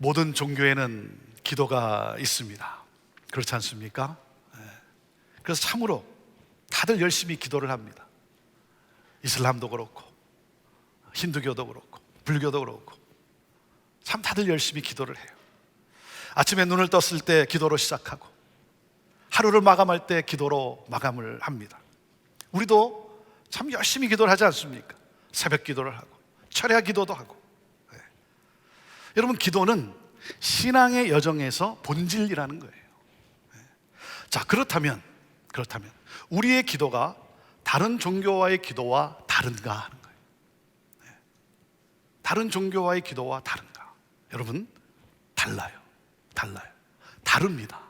모든 종교에는 기도가 있습니다. 그렇지 않습니까? 그래서 참으로 다들 열심히 기도를 합니다. 이슬람도 그렇고 힌두교도 그렇고 불교도 그렇고 참 다들 열심히 기도를 해요. 아침에 눈을 떴을 때 기도로 시작하고 하루를 마감할 때 기도로 마감을 합니다. 우리도 참 열심히 기도를 하지 않습니까? 새벽 기도를 하고 철야 기도도 하고. 여러분, 기도는 신앙의 여정에서 본질이라는 거예요. 자, 그렇다면 우리의 기도가 다른 종교와의 기도와 다른가 하는 거예요. 다른 종교와의 기도와 다른가? 여러분, 달라요. 다릅니다.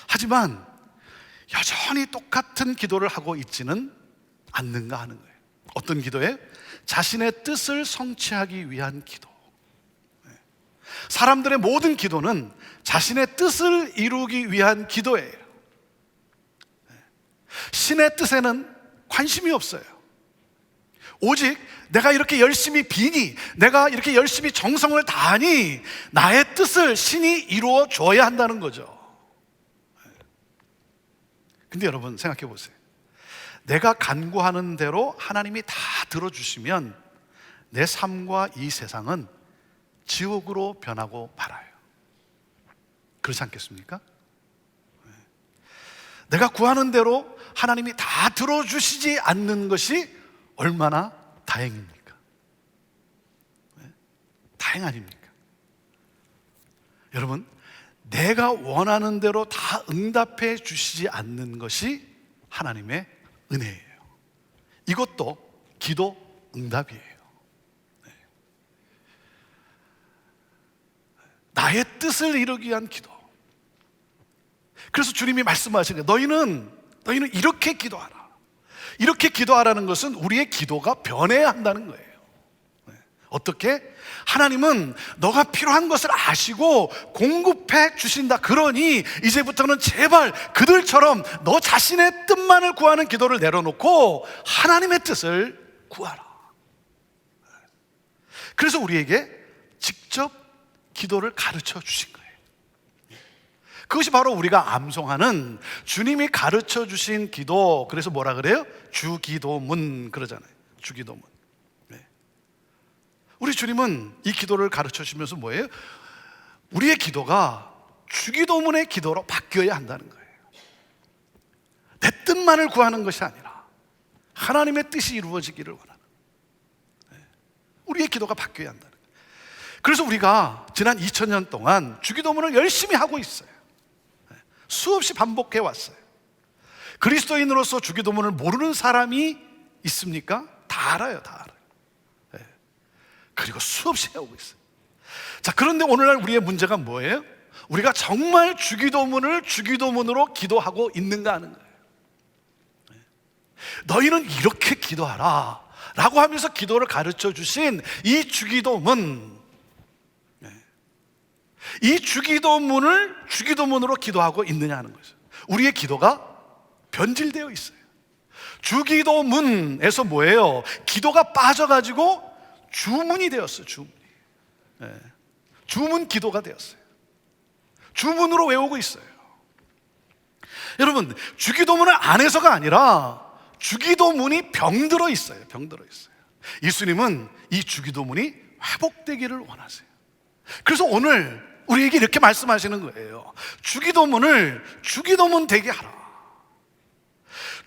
하지만 여전히 똑같은 기도를 하고 있지는 않는가 하는 거예요. 어떤 기도에? 자신의 뜻을 성취하기 위한 기도. 사람들의 모든 기도는 자신의 뜻을 이루기 위한 기도예요. 신의 뜻에는 관심이 없어요. 오직 내가 이렇게 열심히 비니, 내가 이렇게 열심히 정성을 다하니 나의 뜻을 신이 이루어 줘야 한다는 거죠. 근데 여러분, 생각해 보세요. 내가 간구하는 대로 하나님이 다 들어주시면 내 삶과 이 세상은 지옥으로 변하고 말아요. 그렇지 않겠습니까? 내가 구하는 대로 하나님이 다 들어주시지 않는 것이 얼마나 다행입니까? 다행 아닙니까? 여러분, 내가 원하는 대로 다 응답해 주시지 않는 것이 하나님의 은혜예요. 이것도 기도 응답이에요. 나의 뜻을 이루기 위한 기도. 그래서 주님이 말씀하시는 거예요. 너희는 이렇게 기도하라. 이렇게 기도하라는 것은 우리의 기도가 변해야 한다는 거예요. 어떻게? 하나님은 너가 필요한 것을 아시고 공급해 주신다. 그러니 이제부터는 제발 그들처럼 너 자신의 뜻만을 구하는 기도를 내려놓고 하나님의 뜻을 구하라. 그래서 우리에게 직접 기도를 가르쳐 주신 거예요. 그것이 바로 우리가 암송하는 주님이 가르쳐 주신 기도. 그래서 뭐라 그래요? 주기도문 그러잖아요. 주기도문. 우리 주님은 이 기도를 가르쳐 주시면서 뭐예요? 우리의 기도가 주기도문의 기도로 바뀌어야 한다는 거예요. 내 뜻만을 구하는 것이 아니라 하나님의 뜻이 이루어지기를 원하는, 우리의 기도가 바뀌어야 한다는 거예요. 그래서 우리가 지난 2000년 동안 주기도문을 열심히 하고 있어요. 수없이 반복해 왔어요. 그리스도인으로서 주기도문을 모르는 사람이 있습니까? 다 알아요. 그리고 수없이 해오고 있어요. 자, 그런데 오늘날 우리의 문제가 뭐예요? 우리가 정말 주기도문을 주기도문으로 기도하고 있는가 하는 거예요. 너희는 이렇게 기도하라 라고 하면서 기도를 가르쳐 주신 이 주기도문, 이 주기도문을 주기도문으로 기도하고 있느냐 하는 거죠. 우리의 기도가 변질되어 있어요. 주기도문에서 뭐예요? 기도가 빠져가지고 주문이 되었어요. 주문 기도가 되었어요. 주문으로 외우고 있어요. 여러분, 주기도문을 안 해서가 아니라 주기도문이 병들어 있어요. 예수님은 이 주기도문이 회복되기를 원하세요. 그래서 오늘 우리에게 이렇게 말씀하시는 거예요. 주기도문을 주기도문 되게 하라.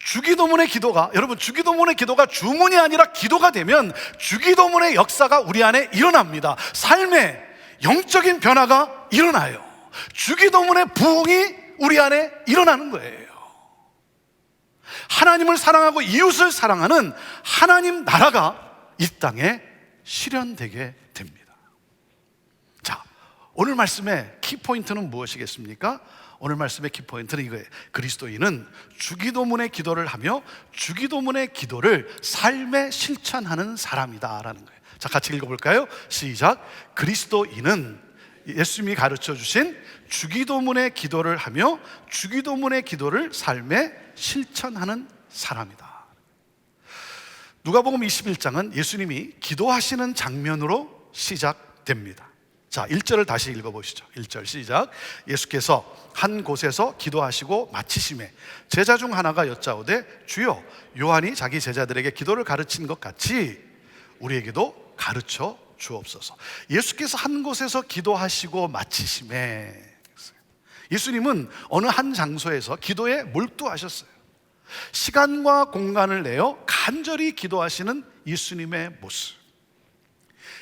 주기도문의 기도가, 여러분, 주기도문의 기도가 주문이 아니라 기도가 되면 주기도문의 역사가 우리 안에 일어납니다. 삶의 영적인 변화가 일어나요. 주기도문의 부흥이 우리 안에 일어나는 거예요. 하나님을 사랑하고 이웃을 사랑하는 하나님 나라가 이 땅에 실현되게 됩니다. 자, 오늘 말씀의 키포인트는 무엇이겠습니까? 오늘 말씀의 키포인트는 이거예요. 그리스도인은 주기도문의 기도를 하며 주기도문의 기도를 삶에 실천하는 사람이다라는 거예요. 자, 같이 읽어볼까요? 시작. 그리스도인은 예수님이 가르쳐 주신 주기도문의 기도를 하며 주기도문의 기도를 삶에 실천하는 사람이다. 누가복음 21장은 예수님이 기도하시는 장면으로 시작됩니다. 자, 1절을 다시 읽어보시죠. 1절 시작. 예수께서 한 곳에서 기도하시고 마치심에 제자 중 하나가 여짜오되 주여, 요한이 자기 제자들에게 기도를 가르친 것 같이 우리에게도 가르쳐 주옵소서. 예수께서 한 곳에서 기도하시고 마치심에, 예수님은 어느 한 장소에서 기도에 몰두하셨어요. 시간과 공간을 내어 간절히 기도하시는 예수님의 모습,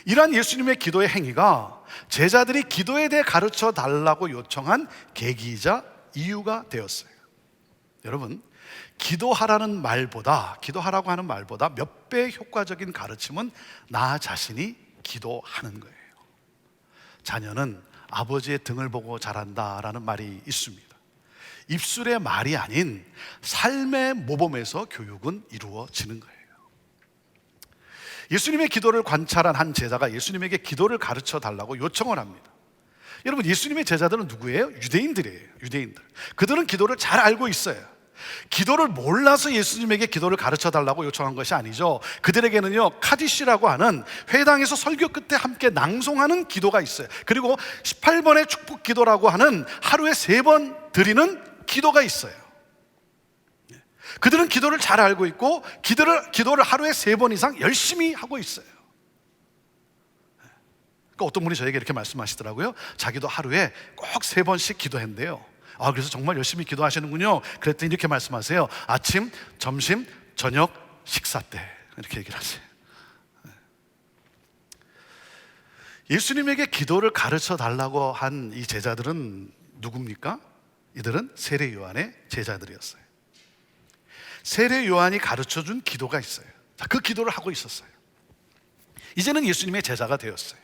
이러한 예수님의 기도의 행위가 제자들이 기도에 대해 가르쳐 달라고 요청한 계기이자 이유가 되었어요. 여러분, 기도하라고 하는 말보다 몇 배 효과적인 가르침은 나 자신이 기도하는 거예요. 자녀는 아버지의 등을 보고 자란다라는 말이 있습니다. 입술의 말이 아닌 삶의 모범에서 교육은 이루어지는 거예요. 예수님의 기도를 관찰한 한 제자가 예수님에게 기도를 가르쳐 달라고 요청을 합니다. 여러분, 예수님의 제자들은 누구예요? 유대인들이에요. 유대인들. 그들은 기도를 잘 알고 있어요. 기도를 몰라서 예수님에게 기도를 가르쳐 달라고 요청한 것이 아니죠. 그들에게는요, 카디시라고 하는 회당에서 설교 끝에 함께 낭송하는 기도가 있어요. 그리고 18번의 축복 기도라고 하는 하루에 3번 드리는 기도가 있어요. 그들은 기도를 잘 알고 있고 기도를 하루에 3번 이상 열심히 하고 있어요. 그러니까 어떤 분이 저에게 이렇게 말씀하시더라고요. 자기도 하루에 꼭 3번씩 기도한대요. 그래서 정말 열심히 기도하시는군요. 그랬더니 이렇게 말씀하세요. 아침, 점심, 저녁, 식사 때 이렇게 얘기를 하세요. 예수님에게 기도를 가르쳐 달라고 한 이 제자들은 누굽니까? 이들은 세례 요한의 제자들이었어요. 세례 요한이 가르쳐준 기도가 있어요. 자, 그 기도를 하고 있었어요. 이제는 예수님의 제자가 되었어요.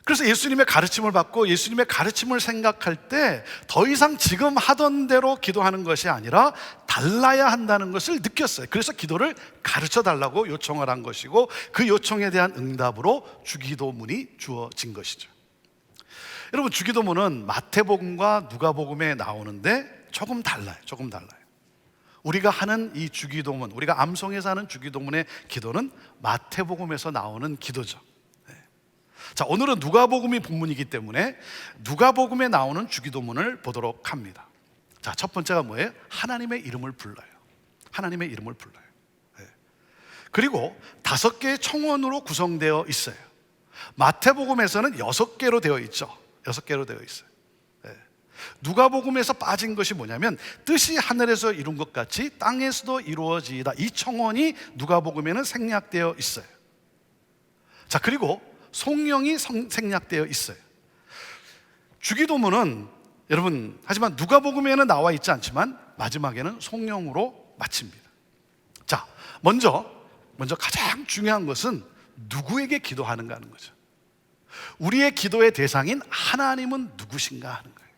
그래서 예수님의 가르침을 받고 예수님의 가르침을 생각할 때 더 이상 지금 하던 대로 기도하는 것이 아니라 달라야 한다는 것을 느꼈어요. 그래서 기도를 가르쳐 달라고 요청을 한 것이고, 그 요청에 대한 응답으로 주기도문이 주어진 것이죠. 여러분, 주기도문은 마태복음과 누가복음에 나오는데 조금 달라요. 우리가 하는 이 주기도문, 우리가 암송해서 하는 주기도문의 기도는 마태복음에서 나오는 기도죠. 자, 오늘은 누가복음이 본문이기 때문에 누가복음에 나오는 주기도문을 보도록 합니다. 자, 첫 번째가 뭐예요? 하나님의 이름을 불러요. 하나님의 이름을 불러요. 그리고 5개의 청원으로 구성되어 있어요. 마태복음에서는 6개로 되어 있죠. 6개로 되어 있어요. 누가복음에서 빠진 것이 뭐냐면, 뜻이 하늘에서 이룬 것 같이 땅에서도 이루어지이다. 이 청원이 누가복음에는 생략되어 있어요. 자, 그리고 송영이 생략되어 있어요. 주기도문은 여러분, 하지만 누가복음에는 나와 있지 않지만 마지막에는 송영으로 마칩니다. 자, 먼저 가장 중요한 것은 누구에게 기도하는가 하는 거죠. 우리의 기도의 대상인 하나님은 누구신가 하는 거예요.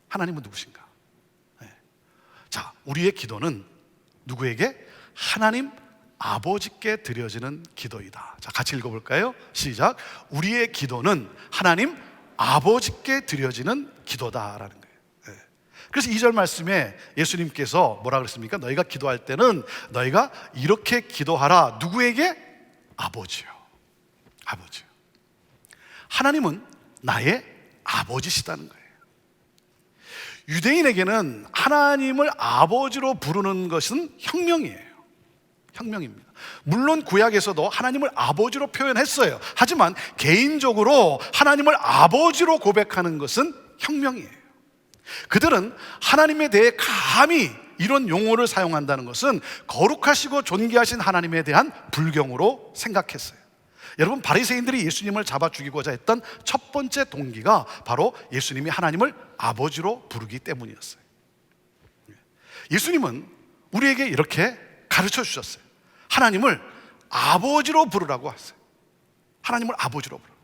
하나님은 누구신가? 자, 우리의 기도는 누구에게? 하나님 아버지께 드려지는 기도이다. 자, 같이 읽어볼까요? 시작. 우리의 기도는 하나님 아버지께 드려지는 기도다라는 거예요. 그래서 2절 말씀에 예수님께서 뭐라 그랬습니까? 너희가 기도할 때는 너희가 이렇게 기도하라. 누구에게? 아버지요. 아버지요. 하나님은 나의 아버지시다는 거예요. 유대인에게는 하나님을 아버지로 부르는 것은 혁명이에요. 혁명입니다. 물론 구약에서도 하나님을 아버지로 표현했어요. 하지만 개인적으로 하나님을 아버지로 고백하는 것은 혁명이에요. 그들은 하나님에 대해 감히 이런 용어를 사용한다는 것은 거룩하시고 존귀하신 하나님에 대한 불경으로 생각했어요. 여러분, 바리새인들이 예수님을 잡아 죽이고자 했던 첫 번째 동기가 바로 예수님이 하나님을 아버지로 부르기 때문이었어요. 예수님은 우리에게 이렇게 가르쳐 주셨어요. 하나님을 아버지로 부르라고 하세요. 하나님을 아버지로 부르라.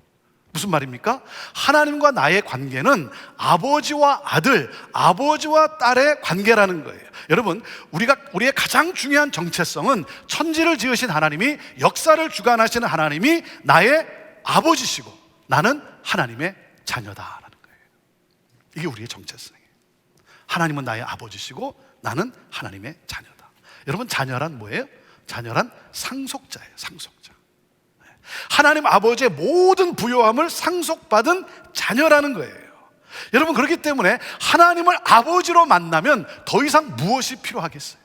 무슨 말입니까? 하나님과 나의 관계는 아버지와 아들, 아버지와 딸의 관계라는 거예요. 여러분, 우리의 가장 중요한 정체성은 천지를 지으신 하나님이, 역사를 주관하시는 하나님이 나의 아버지시고 나는 하나님의 자녀다라는 거예요. 이게 우리의 정체성이에요. 하나님은 나의 아버지시고 나는 하나님의 자녀다. 여러분, 자녀란 뭐예요? 자녀란 상속자예요. 상속자. 하나님 아버지의 모든 부요함을 상속받은 자녀라는 거예요. 여러분, 그렇기 때문에 하나님을 아버지로 만나면 더 이상 무엇이 필요하겠어요?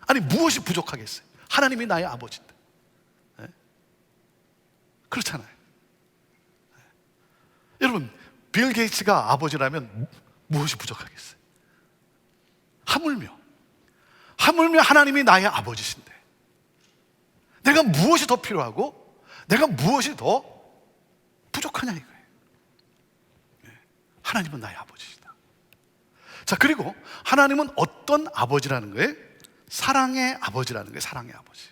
아니, 무엇이 부족하겠어요? 하나님이 나의 아버지인데. 네? 그렇잖아요. 네. 여러분, 빌 게이츠가 아버지라면 무엇이 부족하겠어요? 하물며 하나님이 나의 아버지신데 내가 무엇이 더 필요하고 내가 무엇이 더 부족하냐 이거예요. 하나님은 나의 아버지시다. 자, 그리고 하나님은 어떤 아버지라는 거예요? 사랑의 아버지라는 거예요. 사랑의 아버지.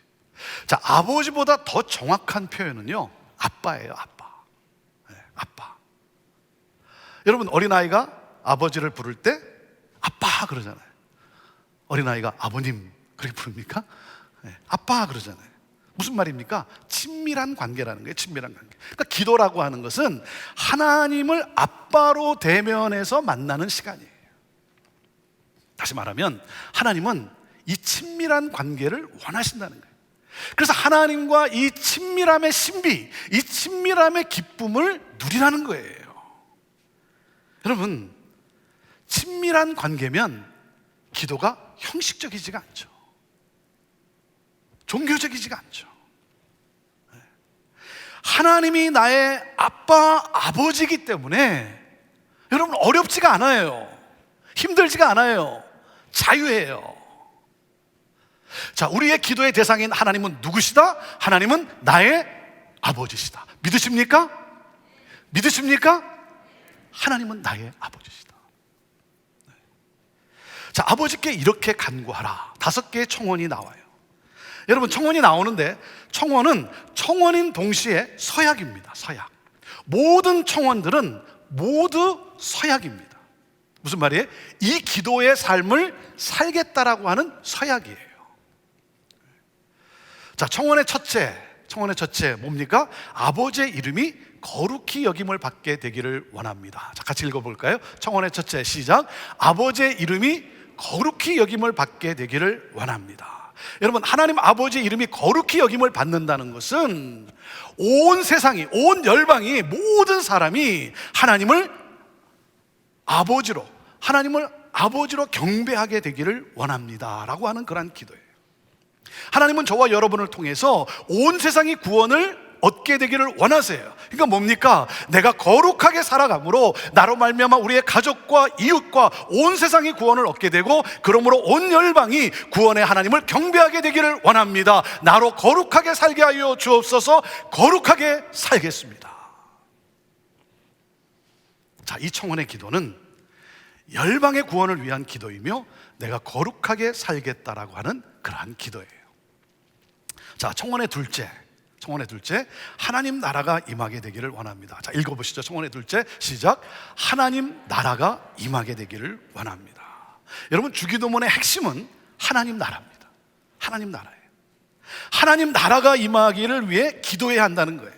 자, 아버지보다 더 정확한 표현은요, 아빠예요. 아빠. 네, 아빠. 여러분, 어린아이가 아버지를 부를 때 아빠 그러잖아요. 어린아이가 아버님 그렇게 부릅니까? 네, 아빠 그러잖아요. 무슨 말입니까? 친밀한 관계라는 거예요. 친밀한 관계. 그러니까 기도라고 하는 것은 하나님을 아빠로 대면해서 만나는 시간이에요. 다시 말하면 하나님은 이 친밀한 관계를 원하신다는 거예요. 그래서 하나님과 이 친밀함의 신비, 이 친밀함의 기쁨을 누리라는 거예요. 여러분, 친밀한 관계면 기도가 형식적이지가 않죠. 종교적이지가 않죠. 하나님이 나의 아빠, 아버지이기 때문에 여러분, 어렵지가 않아요. 힘들지가 않아요. 자유해요. 자, 우리의 기도의 대상인 하나님은 누구시다? 하나님은 나의 아버지시다. 믿으십니까? 믿으십니까? 하나님은 나의 아버지시다. 자, 아버지께 이렇게 간구하라. 5개의 청원이 나와요. 여러분, 청원이 나오는데 청원은 청원인 동시에 서약입니다. 서약. 모든 청원들은 모두 서약입니다. 무슨 말이에요? 이 기도의 삶을 살겠다라고 하는 서약이에요. 자, 청원의 첫째 뭡니까? 아버지의 이름이 거룩히 여김을 받게 되기를 원합니다. 자, 같이 읽어볼까요? 청원의 첫째, 시작. 아버지의 이름이 거룩히 여김을 받게 되기를 원합니다. 여러분, 하나님 아버지의 이름이 거룩히 여김을 받는다는 것은 온 세상이, 온 열방이, 모든 사람이 하나님을 아버지로 경배하게 되기를 원합니다 라고 하는 그런 기도예요. 하나님은 저와 여러분을 통해서 온 세상이 구원을 얻게 되기를 원하세요. 그러니까 뭡니까? 내가 거룩하게 살아감으로 나로 말미암아 우리의 가족과 이웃과 온 세상이 구원을 얻게 되고, 그러므로 온 열방이 구원의 하나님을 경배하게 되기를 원합니다. 나로 거룩하게 살게 하여 주옵소서. 거룩하게 살겠습니다. 자, 이 청원의 기도는 열방의 구원을 위한 기도이며 내가 거룩하게 살겠다라고 하는 그러한 기도예요. 자, 청원의 둘째, 하나님 나라가 임하게 되기를 원합니다. 자, 읽어보시죠. 청원의 둘째, 시작. 하나님 나라가 임하게 되기를 원합니다. 여러분, 주기도문의 핵심은 하나님 나라입니다. 하나님 나라예요. 하나님 나라가 임하기를 위해 기도해야 한다는 거예요.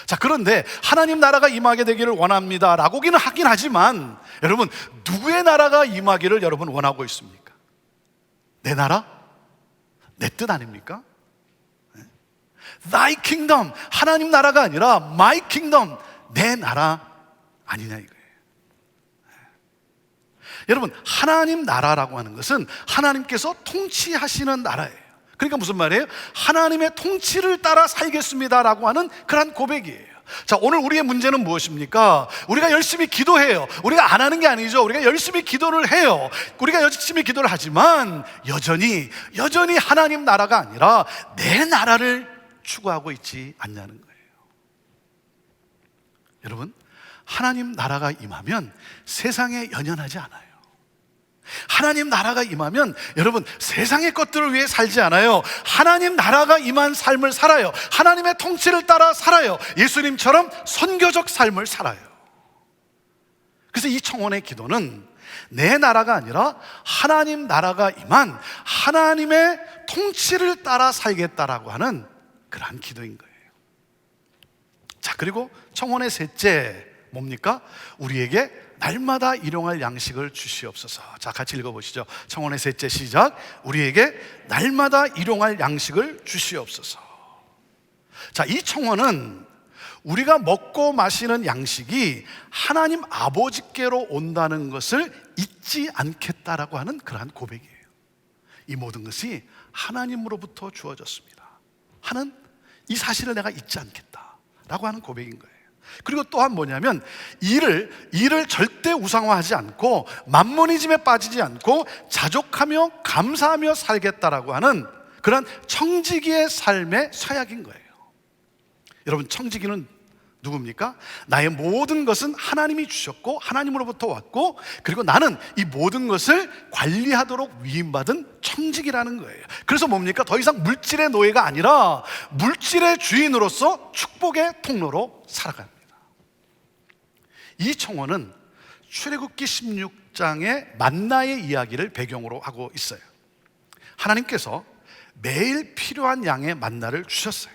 자, 그런데 하나님 나라가 임하게 되기를 원합니다 라고는 하긴 하지만, 여러분, 누구의 나라가 임하기를 여러분 원하고 있습니까? 내 나라? 내 뜻 아닙니까? Thy kingdom, 하나님 나라가 아니라 My kingdom, 내 나라 아니냐 이거예요. 여러분, 하나님 나라라고 하는 것은 하나님께서 통치하시는 나라예요. 그러니까 무슨 말이에요? 하나님의 통치를 따라 살겠습니다라고 하는 그런 고백이에요. 자, 오늘 우리의 문제는 무엇입니까? 우리가 열심히 기도해요. 우리가 안 하는 게 아니죠. 우리가 열심히 기도를 해요. 우리가 열심히 기도를 하지만 여전히 하나님 나라가 아니라 내 나라를 추구하고 있지 않냐는 거예요. 여러분, 하나님 나라가 임하면 세상에 연연하지 않아요. 하나님 나라가 임하면 여러분, 세상의 것들을 위해 살지 않아요. 하나님 나라가 임한 삶을 살아요. 하나님의 통치를 따라 살아요. 예수님처럼 선교적 삶을 살아요. 그래서 이 청원의 기도는 내 나라가 아니라 하나님 나라가 임한 하나님의 통치를 따라 살겠다라고 하는 그러한 기도인 거예요. 자, 그리고 청원의 셋째 뭡니까? 우리에게 날마다 일용할 양식을 주시옵소서. 자, 같이 읽어보시죠. 청원의 셋째, 시작. 우리에게 날마다 일용할 양식을 주시옵소서. 자, 이 청혼은 우리가 먹고 마시는 양식이 하나님 아버지께로 온다는 것을 잊지 않겠다라고 하는 그러한 고백이에요. 이 모든 것이 하나님으로부터 주어졌습니다 하는 이 사실을 내가 잊지 않겠다라고 하는 고백인 거예요. 그리고 또한 뭐냐면 이를 절대 우상화하지 않고 만모니즘에 빠지지 않고 자족하며 감사하며 살겠다라고 하는 그런 청지기의 삶의 서약인 거예요. 여러분, 청지기는 누굽니까? 나의 모든 것은 하나님이 주셨고 하나님으로부터 왔고, 그리고 나는 이 모든 것을 관리하도록 위임받은 청지기라는 거예요. 그래서 뭡니까? 더 이상 물질의 노예가 아니라 물질의 주인으로서 축복의 통로로 살아갑니다. 이 청혼은 출애굽기 16장의 만나의 이야기를 배경으로 하고 있어요. 하나님께서 매일 필요한 양의 만나를 주셨어요.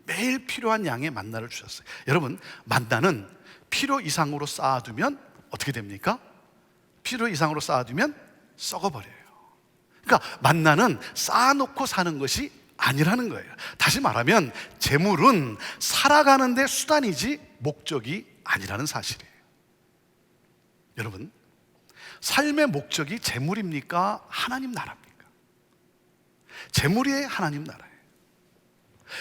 매일 필요한 양의 만나를 주셨어요. 여러분, 만나는 필요 이상으로 쌓아두면 어떻게 됩니까? 필요 이상으로 쌓아두면 썩어버려요. 그러니까 만나는 쌓아놓고 사는 것이 아니라는 거예요. 다시 말하면 재물은 살아가는 데 수단이지 목적이 아니라는 사실이에요. 여러분, 삶의 목적이 재물입니까? 하나님 나라입니까? 재물이 하나님 나라예요.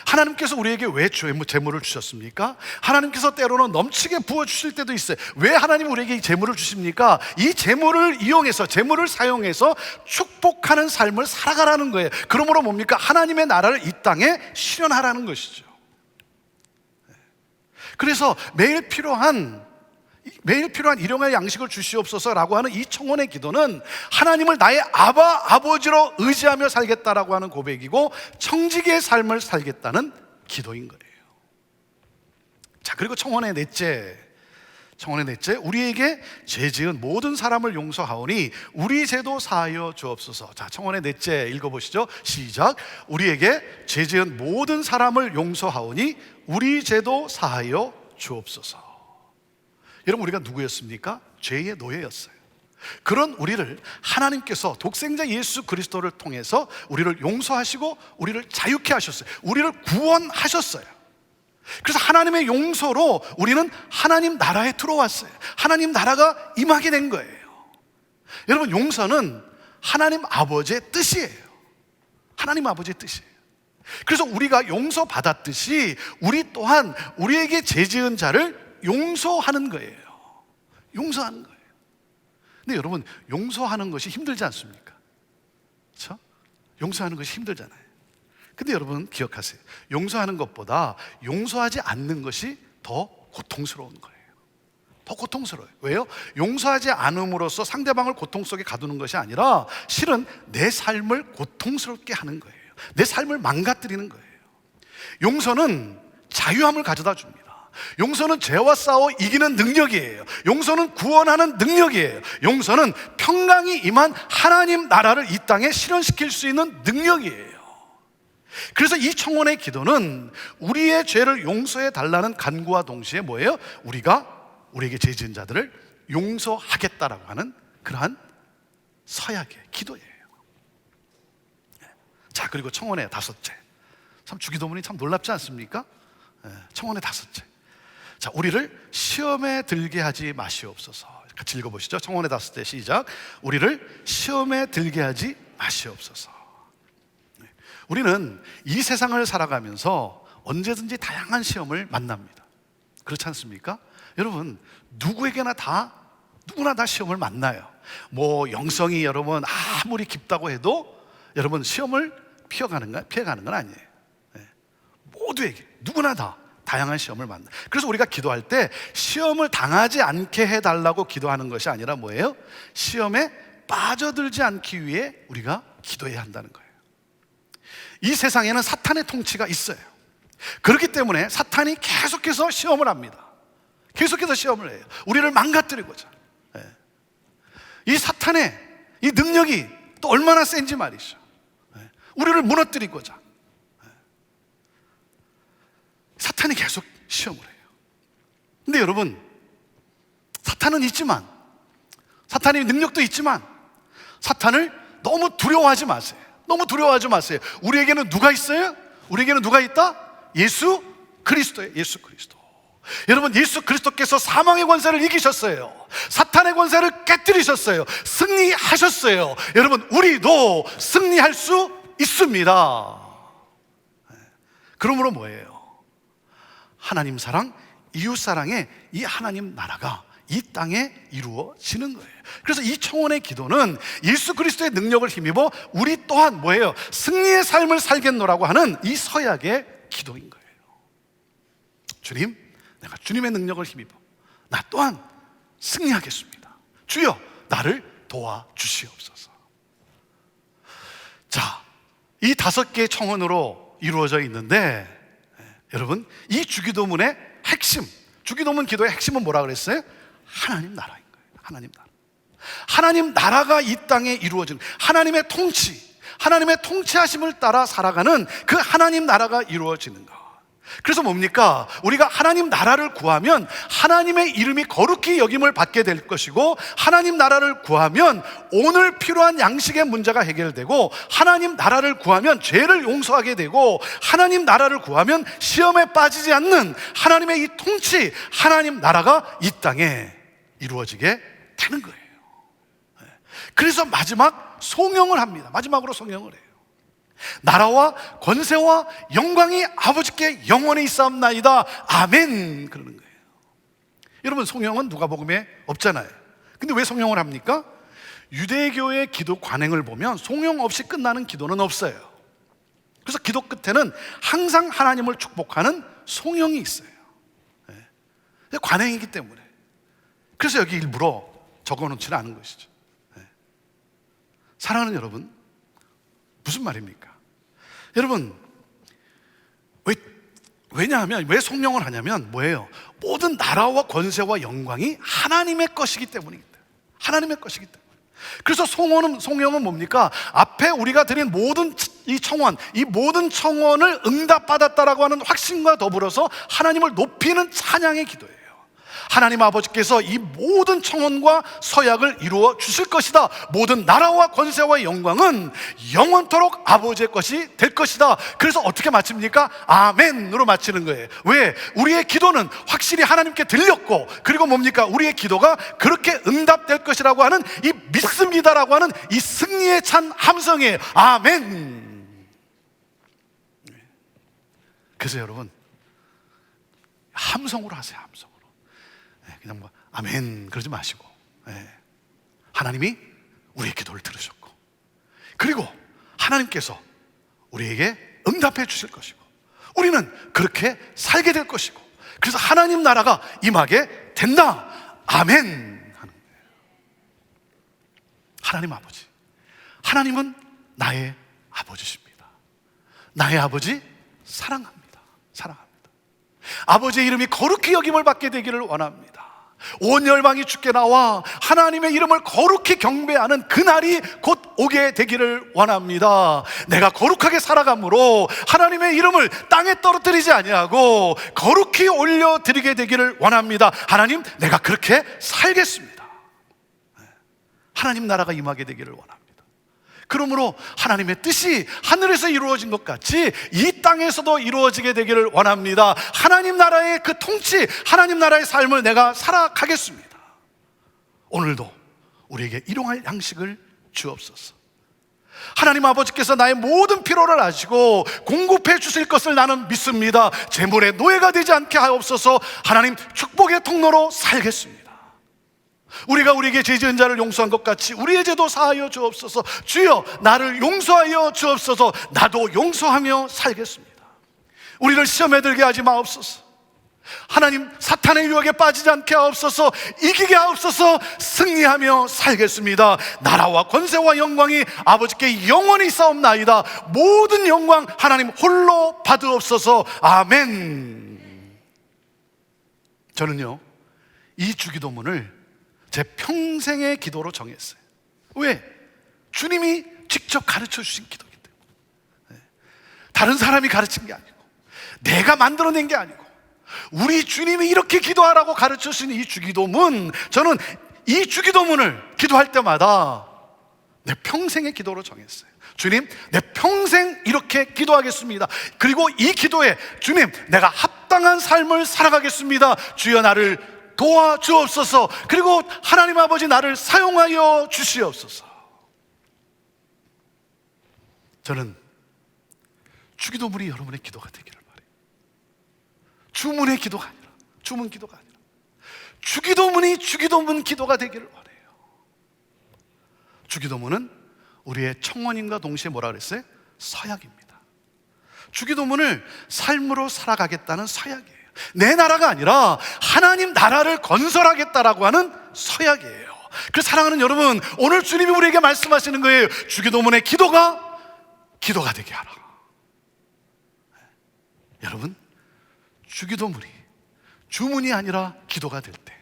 하나님께서 우리에게 왜 재물을 주셨습니까? 하나님께서 때로는 넘치게 부어주실 때도 있어요. 왜 하나님 우리에게 이 재물을 주십니까? 이 재물을 이용해서, 재물을 사용해서 축복하는 삶을 살아가라는 거예요. 그러므로 뭡니까? 하나님의 나라를 이 땅에 실현하라는 것이죠. 그래서 매일 필요한 일용할 양식을 주시옵소서라고 하는 이 청혼의 기도는 하나님을 나의 아버지로 의지하며 살겠다라고 하는 고백이고, 청지기의 삶을 살겠다는 기도인 거예요. 자, 그리고 청혼의 넷째, 우리에게 죄 지은 모든 사람을 용서하오니 우리 죄도 사하여 주옵소서. 자, 청혼의 넷째 읽어보시죠. 시작. 우리에게 죄 지은 모든 사람을 용서하오니 우리 죄도 사하여 주옵소서. 여러분, 우리가 누구였습니까? 죄의 노예였어요. 그런 우리를 하나님께서 독생자 예수 그리스도를 통해서 우리를 용서하시고 우리를 자유케 하셨어요. 우리를 구원하셨어요. 그래서 하나님의 용서로 우리는 하나님 나라에 들어왔어요. 하나님 나라가 임하게 된 거예요. 여러분, 용서는 하나님 아버지의 뜻이에요. 하나님 아버지의 뜻이에요. 그래서 우리가 용서받았듯이 우리 또한 우리에게 죄 지은 자를 용서하는 거예요. 용서하는 거예요. 근데 여러분, 용서하는 것이 힘들지 않습니까? 그렇죠? 용서하는 것이 힘들잖아요. 근데 여러분 기억하세요. 용서하는 것보다 용서하지 않는 것이 더 고통스러운 거예요. 더 고통스러워요. 왜요? 용서하지 않음으로써 상대방을 고통 속에 가두는 것이 아니라 실은 내 삶을 고통스럽게 하는 거예요. 내 삶을 망가뜨리는 거예요. 용서는 자유함을 가져다 줍니다. 용서는 죄와 싸워 이기는 능력이에요. 용서는 구원하는 능력이에요. 용서는 평강이 임한 하나님 나라를 이 땅에 실현시킬 수 있는 능력이에요. 그래서 이 청혼의 기도는 우리의 죄를 용서해 달라는 간구와 동시에 뭐예요? 우리에게 죄 지은 자들을 용서하겠다라고 하는 그러한 서약의 기도예요. 자, 그리고 청혼의 다섯째, 참 주기도문이 참 놀랍지 않습니까? 청혼의 다섯째, 자, 우리를 시험에 들게 하지 마시옵소서. 같이 읽어보시죠. 청혼의 다섯째 시작. 우리를 시험에 들게 하지 마시옵소서. 우리는 이 세상을 살아가면서 언제든지 다양한 시험을 만납니다. 그렇지 않습니까? 여러분, 누구나 다 시험을 만나요. 뭐 영성이 여러분 아무리 깊다고 해도 여러분 시험을 피해가는 건 아니에요. 모두에게 누구나 다 다양한 시험을 만나. 그래서 우리가 기도할 때 시험을 당하지 않게 해달라고 기도하는 것이 아니라 뭐예요? 시험에 빠져들지 않기 위해 우리가 기도해야 한다는 거예요. 이 세상에는 사탄의 통치가 있어요. 그렇기 때문에 사탄이 계속해서 시험을 합니다. 계속해서 시험을 해요. 우리를 망가뜨리고자. 이 사탄의 이 능력이 또 얼마나 센지 말이죠. 우리를 무너뜨리고자 사탄이 계속 시험을 해요. 근데 여러분, 사탄은 있지만, 사탄의 능력도 있지만 사탄을 너무 두려워하지 마세요. 너무 두려워하지 마세요. 우리에게는 누가 있어요? 우리에게는 누가 있다? 예수 그리스도예요. 예수 그리스도. 여러분, 예수 그리스도께서 사망의 권세를 이기셨어요. 사탄의 권세를 깨뜨리셨어요. 승리하셨어요. 여러분, 우리도 승리할 수 있습니다. 그러므로 뭐예요? 하나님 사랑, 이웃 사랑의 이 하나님 나라가 이 땅에 이루어지는 거예요. 그래서 이 청원의 기도는 예수 그리스도의 능력을 힘입어 우리 또한 뭐예요? 승리의 삶을 살겠노라고 하는 이 서약의 기도인 거예요. 주님, 내가 주님의 능력을 힘입어 나 또한 승리하겠습니다. 주여, 나를 도와주시옵소서. 자, 이 5개의 청원으로 이루어져 있는데, 여러분, 이 주기도문의 핵심, 주기도문 기도의 핵심은 뭐라 그랬어요? 하나님 나라인 거예요. 하나님 나라. 하나님 나라가 이 땅에 이루어지는, 하나님의 통치, 하나님의 통치하심을 따라 살아가는 그 하나님 나라가 이루어지는 것. 그래서 뭡니까? 우리가 하나님 나라를 구하면 하나님의 이름이 거룩히 여김을 받게 될 것이고, 하나님 나라를 구하면 오늘 필요한 양식의 문제가 해결되고, 하나님 나라를 구하면 죄를 용서하게 되고, 하나님 나라를 구하면 시험에 빠지지 않는 하나님의 이 통치, 하나님 나라가 이 땅에 이루어지게 되는 거예요. 그래서 마지막 송영을 합니다. 마지막으로 송영을 해요. 나라와 권세와 영광이 아버지께 영원히 있사옵나이다. 아멘. 그러는 거예요. 여러분, 송영은 누가복음에 없잖아요. 근데 왜 송영을 합니까? 유대교의 기도 관행을 보면 송영 없이 끝나는 기도는 없어요. 그래서 기도 끝에는 항상 하나님을 축복하는 송영이 있어요. 관행이기 때문에. 그래서 여기 일부러 적어놓지는 않은 것이죠. 사랑하는 여러분, 무슨 말입니까? 여러분, 왜냐하면, 왜 송영을 하냐면 뭐예요? 모든 나라와 권세와 영광이 하나님의 것이기 때문입니다. 하나님의 것이기 때문에. 그래서 송영은 뭡니까? 앞에 우리가 드린 모든 이 청원, 이 모든 청원을 응답받았다라고 하는 확신과 더불어서 하나님을 높이는 찬양의 기도예요. 하나님 아버지께서 이 모든 청원과 서약을 이루어 주실 것이다. 모든 나라와 권세와 영광은 영원토록 아버지의 것이 될 것이다. 그래서 어떻게 마칩니까? 아멘으로 마치는 거예요. 왜? 우리의 기도는 확실히 하나님께 들렸고, 그리고 뭡니까? 우리의 기도가 그렇게 응답될 것이라고 하는 이 믿습니다라고 하는 이 승리에 찬 함성이에요. 아멘. 그래서 여러분, 함성으로 하세요. 함성으로. 그냥 뭐 아멘 그러지 마시고, 하나님이 우리의 기도를 들으셨고, 그리고 하나님께서 우리에게 응답해 주실 것이고, 우리는 그렇게 살게 될 것이고, 그래서 하나님 나라가 임하게 된다. 아멘 하는 거예요. 하나님 아버지, 하나님은 나의 아버지십니다. 나의 아버지 사랑합니다. 사랑합니다. 아버지의 이름이 거룩히 여김을 받게 되기를 원합니다. 온 열방이 주께 나와 하나님의 이름을 거룩히 경배하는 그날이 곧 오게 되기를 원합니다. 내가 거룩하게 살아감으로 하나님의 이름을 땅에 떨어뜨리지 아니하고 거룩히 올려드리게 되기를 원합니다. 하나님, 내가 그렇게 살겠습니다. 하나님 나라가 임하게 되기를 원합니다. 그러므로 하나님의 뜻이 하늘에서 이루어진 것 같이 이 땅에서도 이루어지게 되기를 원합니다. 하나님 나라의 그 통치, 하나님 나라의 삶을 내가 살아가겠습니다. 오늘도 우리에게 일용할 양식을 주옵소서. 하나님 아버지께서 나의 모든 필요를 아시고 공급해 주실 것을 나는 믿습니다. 재물의 노예가 되지 않게 하옵소서. 하나님, 축복의 통로로 살겠습니다. 우리가 우리에게 죄 지은 자를 용서한 것 같이 우리의 죄도 사하여 주옵소서. 주여, 나를 용서하여 주옵소서. 나도 용서하며 살겠습니다. 우리를 시험에 들게 하지 마옵소서. 하나님, 사탄의 유혹에 빠지지 않게 하옵소서. 이기게 하옵소서. 승리하며 살겠습니다. 나라와 권세와 영광이 아버지께 영원히 있사옵나이다. 모든 영광 하나님 홀로 받으옵소서. 아멘. 저는요, 이 주기도문을 제 평생의 기도로 정했어요. 왜? 주님이 직접 가르쳐 주신 기도이기 때문에. 다른 사람이 가르친 게 아니고, 내가 만들어낸 게 아니고, 우리 주님이 이렇게 기도하라고 가르쳐 주신 이 주기도문, 저는 이 주기도문을 기도할 때마다 내 평생의 기도로 정했어요. 주님, 내 평생 이렇게 기도하겠습니다. 그리고 이 기도에 주님, 내가 합당한 삶을 살아가겠습니다. 주여 나를 도와주옵소서. 그리고 하나님 아버지, 나를 사용하여 주시옵소서. 저는 주기도문이 여러분의 기도가 되기를 바라요. 주문의 기도가 아니라, 주문 기도가 아니라 주기도문이 주기도문 기도가 되기를 바라요. 주기도문은 우리의 청원인과 동시에 뭐라 그랬어요? 서약입니다. 주기도문을 삶으로 살아가겠다는 서약이에요. 내 나라가 아니라 하나님 나라를 건설하겠다라고 하는 서약이에요. 그래서 사랑하는 여러분, 오늘 주님이 우리에게 말씀하시는 거예요. 주기도문의 기도가 되게 하라. 여러분, 주기도문이 주문이 아니라 기도가 될 때,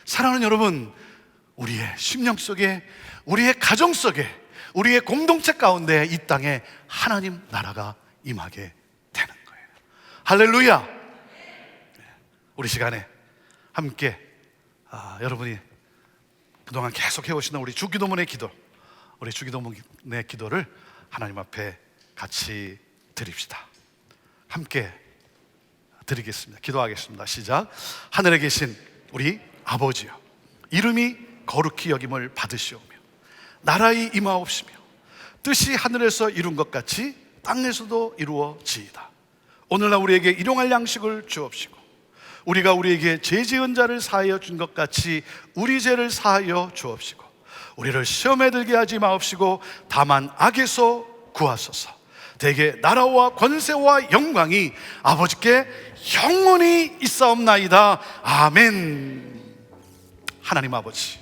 사랑하는 여러분, 우리의 심령 속에, 우리의 가정 속에, 우리의 공동체 가운데 이 땅에 하나님 나라가 임하게 되는 거예요. 할렐루야. 우리 시간에 함께 여러분이 그동안 계속 해오시는 우리 주기도문의 기도, 우리 주기도문의 기도를 하나님 앞에 같이 드립시다. 함께 드리겠습니다. 기도하겠습니다. 시작. 하늘에 계신 우리 아버지여, 이름이 거룩히 여김을 받으시오며 나라의 임하옵시며 뜻이 하늘에서 이룬 것 같이 땅에서도 이루어지이다. 오늘날 우리에게 일용할 양식을 주옵시고 우리가 우리에게 죄 지은 자를 사하여 준 것 같이 우리 죄를 사하여 주옵시고 우리를 시험에 들게 하지 마옵시고 다만 악에서 구하소서. 대개 나라와 권세와 영광이 아버지께 영원히 있사옵나이다. 아멘. 하나님 아버지,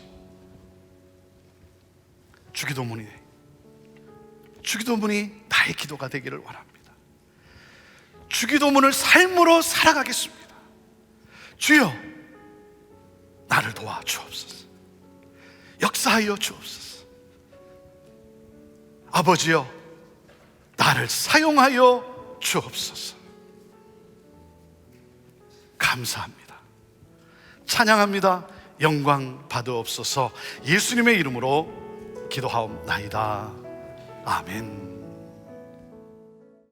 주기도문이 나의 기도가 되기를 원합니다. 주기도문을 삶으로 살아가겠습니다. 주여, 나를 도와주옵소서. 역사하여 주옵소서. 아버지여, 나를 사용하여 주옵소서. 감사합니다. 찬양합니다. 영광 받으옵소서. 예수님의 이름으로 기도하옵나이다. 아멘.